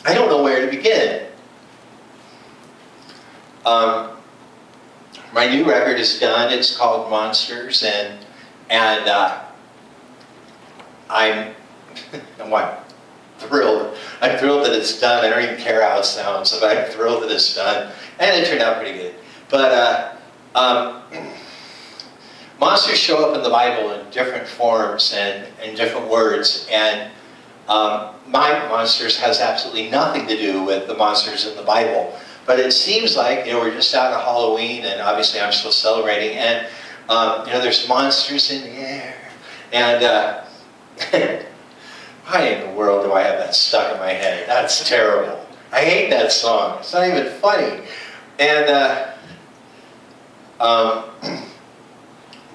I don't know where to begin. My new record is done. It's called Monsters, and I'm thrilled. I'm thrilled that it's done. I don't even care how it sounds, but I'm thrilled that it's done, and it turned out pretty good. But monsters show up in the Bible in different forms and in different words, and my monsters has absolutely nothing to do with the monsters in the Bible. But it seems like, we're just out of Halloween, and obviously I'm still celebrating, and there's monsters in the air, and why in the world do I have that stuck in my head? That's terrible. I hate that song. It's not even funny. And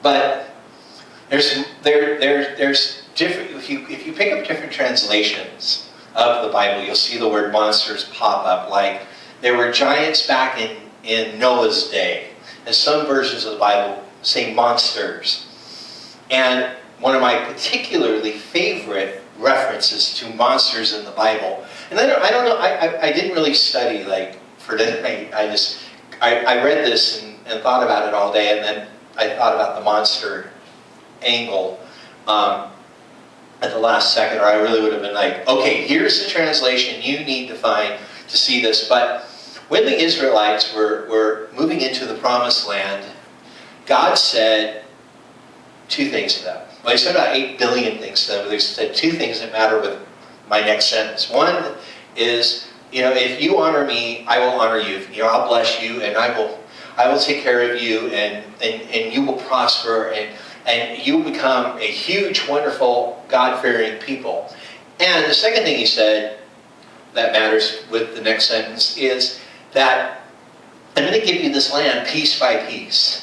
but there's different. If you pick up different translations of the Bible, you'll see the word monsters pop up. Like there were giants back in Noah's day, and some versions of the Bible say monsters. And one of my particularly favorite references to monsters in the Bible, and I don't know. I didn't really study like for tonight. I read this and thought about it all day, and then I thought about the monster angle at the last second, or I really would have been like, okay, here's the translation you need to find to see this. But when the Israelites were moving into the Promised Land, God said two things to them. Well, he said about 8 billion things to them, but he said two things that matter with my next sentence. One is, if you honor me, I will honor you. I'll bless you, and I will take care of you, and you will prosper, and you will become a huge, wonderful, God-fearing people. And the second thing he said that matters with the next sentence is that I'm going to give you this land piece by piece.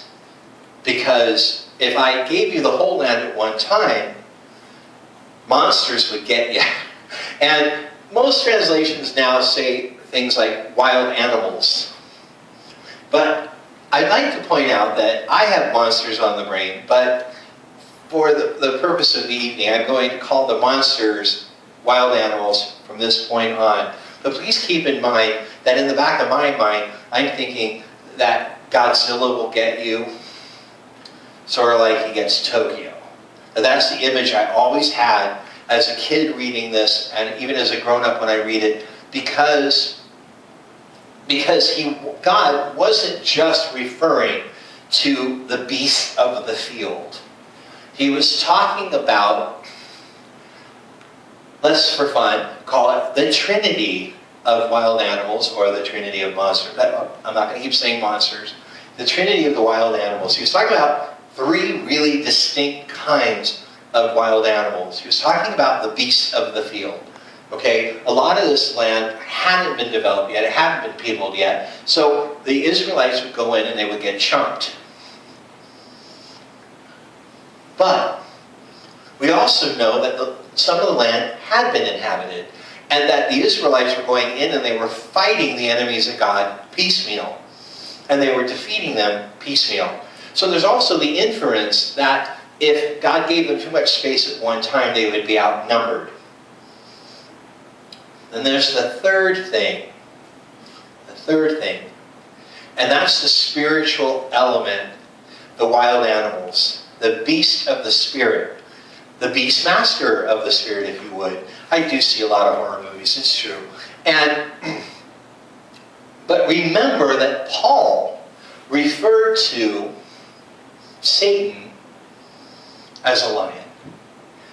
Because if I gave you the whole land at one time, monsters would get you. And most translations now say things like wild animals. But I'd like to point out that I have monsters on the brain, but for the purpose of the evening, I'm going to call the monsters wild animals from this point on. But please keep in mind that in the back of my mind, I'm thinking that Godzilla will get you, sort of like he gets Tokyo. And that's the image I always had as a kid reading this, and even as a grown-up when I read it, because God wasn't just referring to the beasts of the field. He was talking about, let's for fun call it the Trinity of wild animals, or the Trinity of monsters. I'm not going to keep saying monsters. The Trinity of the wild animals. He was talking about 3 really distinct kinds of wild animals. He was talking about the beasts of the field. Okay, a lot of this land hadn't been developed yet, it hadn't been peopled yet, so the Israelites would go in and they would get chunked. But we also know that some of the land had been inhabited, and that the Israelites were going in and they were fighting the enemies of God piecemeal, and they were defeating them piecemeal. So there's also the inference that if God gave them too much space at one time, they would be outnumbered. Then there's the third thing. And that's the spiritual element, the wild animals, the beast of the spirit, the beast master of the spirit, if you would. I do see a lot of horror movies, it's true. But remember that Paul referred to Satan as a lion,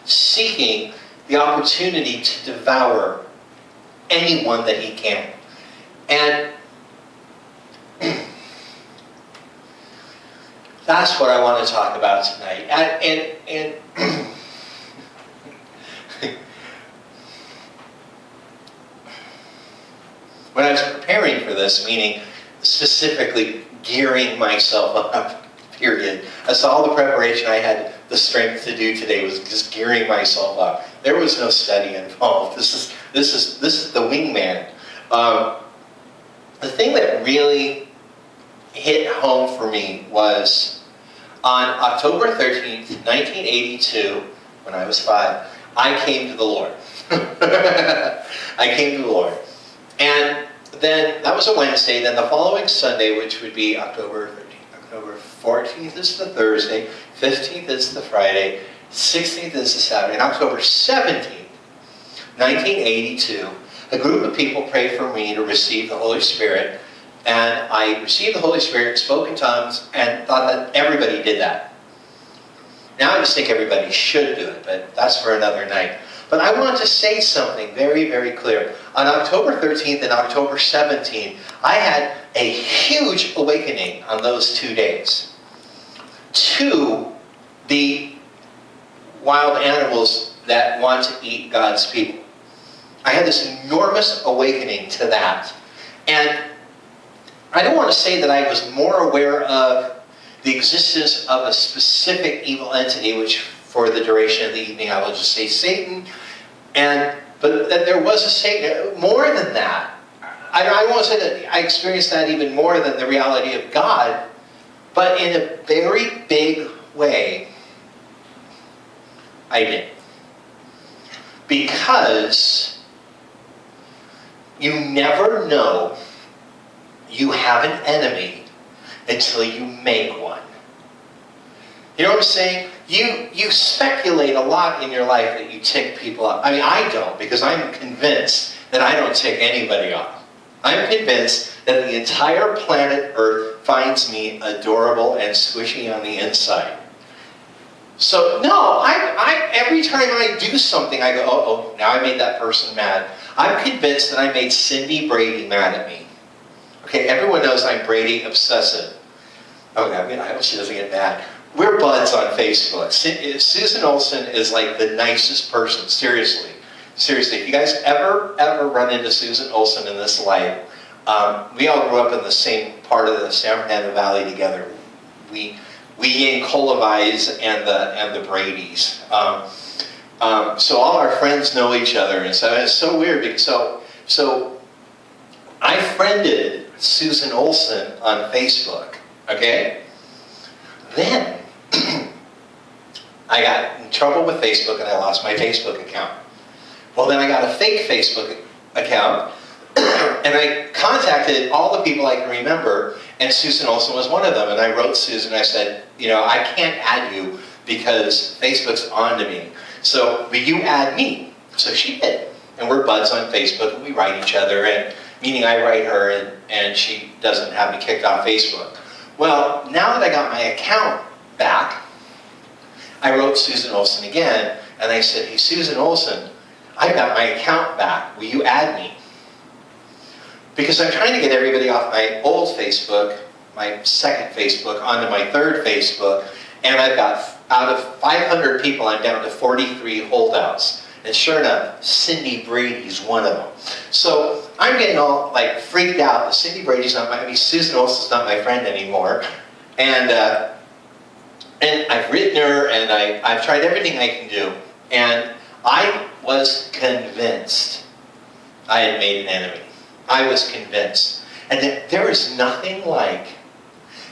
seeking the opportunity to devour anyone that he can. And that's what I want to talk about tonight. And when I was preparing for this, meaning specifically gearing myself up, period. That's all the preparation I had the strength to do today, was just gearing myself up. There was no study involved. This is the wingman. The thing that really hit home for me was on October 13th, 1982, when I was 5, I came to the Lord. I came to the Lord. And then, that was a Wednesday. Then the following Sunday, which would be October 13th, October 14th is the Thursday, 15th is the Friday, 16th is the Saturday, and October 17th, 1982, a group of people prayed for me to receive the Holy Spirit, and I received the Holy Spirit, spoke in tongues, and thought that everybody did that. Now I just think everybody should do it, but that's for another night. But I want to say something very, very clear. On October 13th and October 17th, I had a huge awakening on those 2 days to the wild animals that want to eat God's people. I had this enormous awakening to that. And I don't want to say that I was more aware of the existence of a specific evil entity, which for the duration of the evening I will just say Satan, but that there was a Satan. More than that, I won't say that I experienced that even more than the reality of God, but in a very big way, I did. Because you never know you have an enemy until you make one. You know what I'm saying? You speculate a lot in your life that you tick people off. I mean, I don't, because I'm convinced that I don't tick anybody off. I'm convinced that the entire planet Earth finds me adorable and squishy on the inside. So, no, every time I do something, I go, oh, now I made that person mad. I'm convinced that I made Cindy Brady mad at me. Okay, everyone knows I'm Brady obsessive. Okay, I hope she doesn't get mad. We're buds on Facebook. Susan Olsen is like the nicest person, seriously. Seriously, if you guys ever run into Susan Olsen in this life, we all grew up in the same part of the San Fernando Valley together. We Yankolovich and the Bradys. So all our friends know each other, and so it's so weird. Because so I friended Susan Olsen on Facebook. Okay. Then I got in trouble with Facebook, and I lost my Facebook account. Well, then I got a fake Facebook account, and I contacted all the people I can remember, and Susan Olsen was one of them. And I wrote Susan, I said, you know, I can't add you because Facebook's on to me. So, will you add me? So she did. And we're buds on Facebook, and we write each other, and meaning I write her, and she doesn't have me kicked off Facebook. Well, now that I got my account back, I wrote Susan Olsen again, and I said, hey, Susan Olsen, I got my account back. Will you add me? Because I'm trying to get everybody off my old Facebook, my second Facebook, onto my third Facebook, and I've got, out of 500 people, I'm down to 43 holdouts. And sure enough, Cindy Brady's one of them. So I'm getting all like freaked out that Cindy Brady's not my, Susan Olsen's not my friend anymore. And I've written her, and I've tried everything I can do. And I was convinced I had made an enemy. I was convinced. And that there is nothing like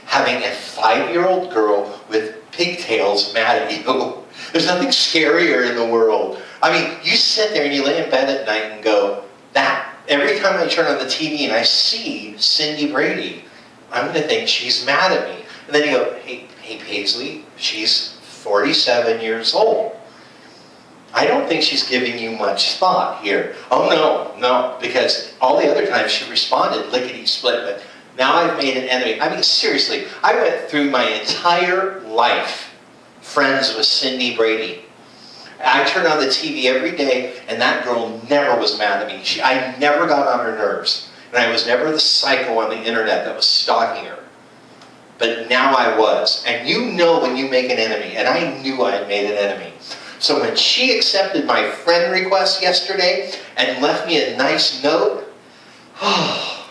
having a 5-year-old girl with pigtails mad at you. There's nothing scarier in the world. I mean, you sit there and you lay in bed at night and go, that, every time I turn on the TV and I see Cindy Brady, I'm going to think she's mad at me. And then you go, hey Paisley, she's 47 years old. I don't think she's giving you much thought here. Oh no, because all the other times she responded lickety-split, but now I've made an enemy. I mean, seriously, I went through my entire life friends with Cindy Brady. I turned on the TV every day, and that girl never was mad at me. I never got on her nerves. And I was never the psycho on the internet that was stalking her. But now I was. And you know when you make an enemy, and I knew I had made an enemy. So when she accepted my friend request yesterday and left me a nice note, oh,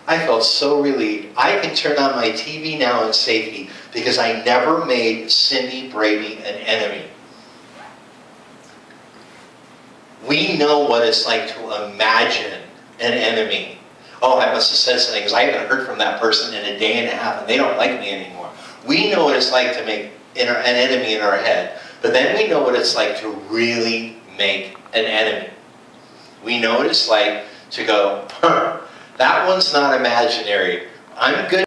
I felt so relieved. I can turn on my TV now in safety because I never made Cindy Brady an enemy. We know what it's like to imagine an enemy. Oh, I must have said something because I haven't heard from that person in a day and a half and they don't like me anymore. We know what it's like to make an enemy in our head. But then we know what it's like to really make an enemy. We know what it's like to go, huh, that one's not imaginary. I'm good